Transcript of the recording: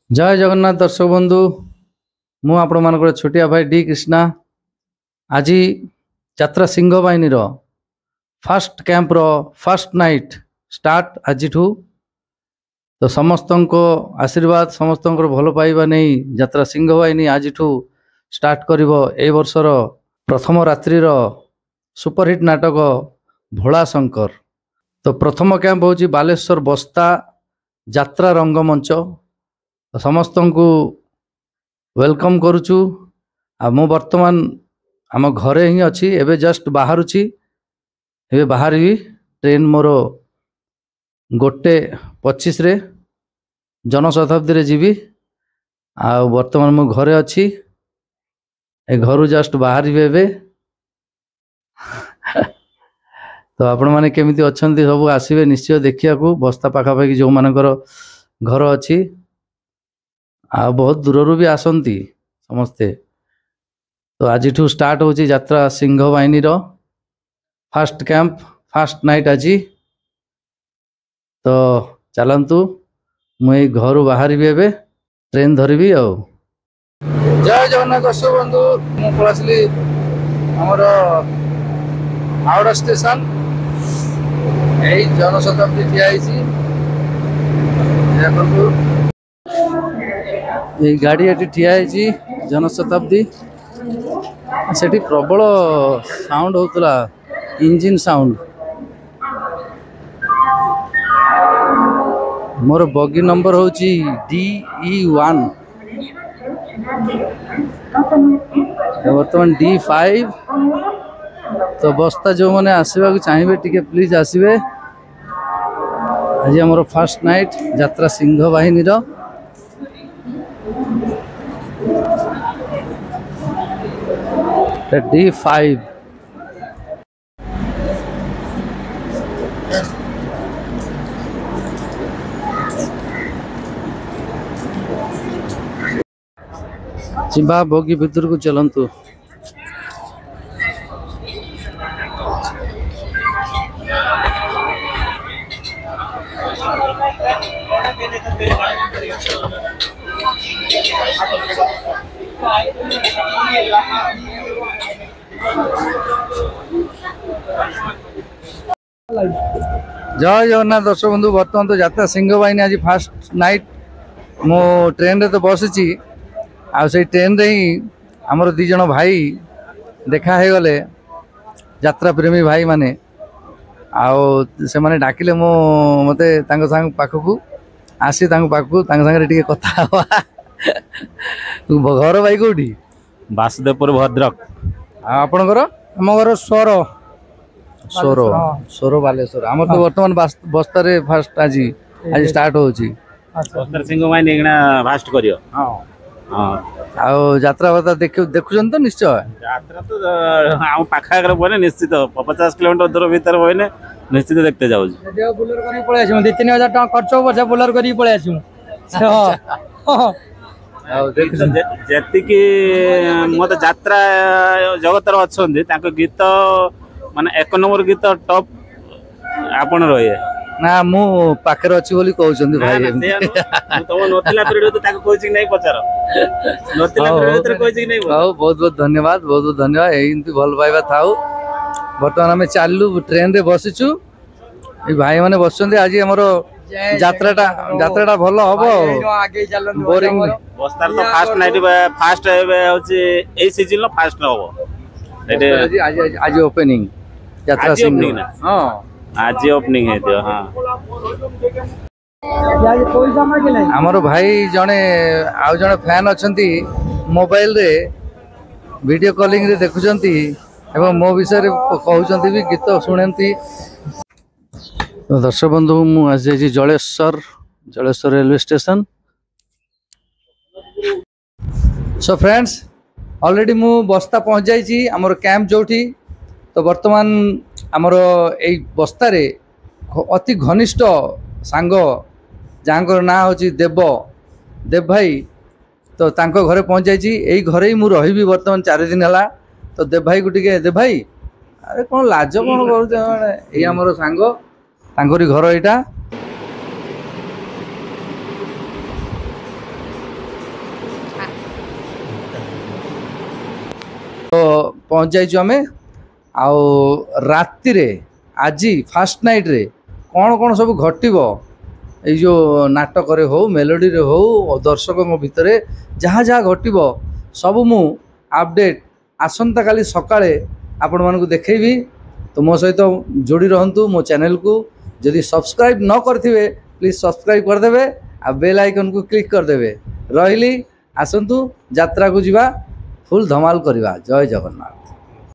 जय जगन्नाथ दर्शक बंधु मु आपण मान छोटिया भाई डी कृष्णा आज यात्रा सिंह बाहिनी फास्ट कैंप रो फास्ट नाइट स्टार्ट आज तो समस्त को आशीर्वाद समस्त भल पाइबा नहीं यात्रा सिंह बाहिनी आज स्टार्ट करिवो ए वर्षर प्रथम रात्रि सुपरहिट नाटक भोला शंकर। तो प्रथम कैंप हूँ बालेश्वर बस्ता यात्रा रंगमंच। तो समस्त को वेलकम करुचु। मु वर्तमान आम घरे ही अच्छी एवं जस्ट बाहरुची एवं बाहर ट्रेन मोर 1:25 रे जनशताब्दी रे जीवी। आ वर्तमान मु घरे अच्छी ए घर जस्ट बाहर एवं तो आपण माने केमिति अछंती सब आसीबे निश्चय देखिया को बस्ता पाखापाखि जो मानकर घर अच्छी आ बहुत दूर भी आसंती समस्ते। तो आज स्टार्ट हो यात्रा सिंह बाहिनी फास्ट कैंप फास्ट नाइट आज। तो चलतु मुझे घर बाहर ट्रेन धरबी। जय जगन्नाथ दर्शक बंधु मु पलासली हमर हावड़ा स्टेशन यही जनशताब्दी ठिया ये गाड़ी ये ठिया जनशताब्दी सेठी प्रबल साउंड होतला इंजिन साउंड। मोर बगी नंबर होची DE1 वर्तमान D5। तो बस्ता जो मैंने आसवा चाहिए टिके प्लीज आसबे। आज आम फास्ट नाइट यात्रा सिंह बाहिनी D5। चिंबा बोगी भीतर को चलतु। जय जगन्नाथ दर्शक बंधु बर्तमान तो यात्रा सिंह बाहिनी आज फास्ट नाइट मो ट्रेन रे तो बसची आ से ट्रेन रे ही हमर दी जण भाई देखा हे गले यात्रा प्रेमी भाई माने आओ से माने डाकिले मो मते तांग संग पाखकू आसी तांग पाखकू तांग संग रे टिके कथा हवा। तू घर भाई कोठी वासुदेवपुर भद्रक। आपण घर हम घर सोरो बालेश्वर आम तो वर्तमान बस्ता रे फास्ट आज स्टार्ट होची बस्तर सिंह बाहिनी एगना फास्ट करियो। हां हां यात्रा बता देखुछन तो निश्चय यात्रा तो हम पाखा कर बने निश्चित 50 किलोमीटर दूर भीतर बने निश्चित देखते जाऊ। देव बुलर करी पळे आछू 2-3000 टका खर्च हो बुलर करी पळे आछू। हां जेति की मत यात्रा जगत रो अछन ताको गीत माने 1 नंबर गीत टॉप आपण रहे ना मु पाखर अछि बोली कहउछन भाई। तो नोतिला पीरियड तो ताको कोचिंग नहीं पचार नोतिला पीरियड तो कोचिंग नहीं। बहुत बहुत धन्यवाद बहुत बहुत धन्यवाद एंती भल पाइबा थाउ। वर्तमान आम चालू ट्रेन रे बसिचु ए भाई माने बसछन आज हमर यात्राटा भल हबो आगे चलन बोरिंग बस्तार तो फास्ट नाइट फास्ट होची ए सीजन लो फास्ट हबो। आज ओपनिंग यात्रा सिंह। हां आज ओपनिंग है तो। हां हमर भाई जने आउ जने फैन अछंती मोबाइल रे वीडियो कॉलिंग रे देखुचंती एवं मो विषय रे कहउचंती भी गीत सुनंती। तो दर्शक बंधु मु आज जाई Jaleshwar railway station. So friends already मु बस्ता पहुंच जाइए आमर कैंप जोठी। तो वर्तमान आमर ए बस्ता रे अति घनिष्ठ सांग जहाँ ना होची देव भाई। तो तांको घरे पहुंच जाइए यही घरे ही मु रही वर्तमान 4 दिन है। तो देव भाई को टिके देव भाई अरे कौन लाज कौन कर आमर सांग तांकोरी घर यहाँ पहुँच जाइछु आमे आउ राति रे आजी फास्ट नाइट रे कौन कौन सब घटिबो ए जो नाटक रे हो मेलोडी रे हो दर्शक भितर जहाँ जहाँ घटिबो सब मु अपडेट आसंता काली सकाळे आपण मानकु देखैबी। तो मो सहित जोड़ी रहंतु मो चैनल को। जदि सब्सक्राइब न करथिबे प्लीज सब्सक्राइब कर देबे आ बेल आइकन को क्लिक कर देबे। रहिली आसंतु यात्रा को जीवा फुल धमाल करवा। जय जगन्नाथ।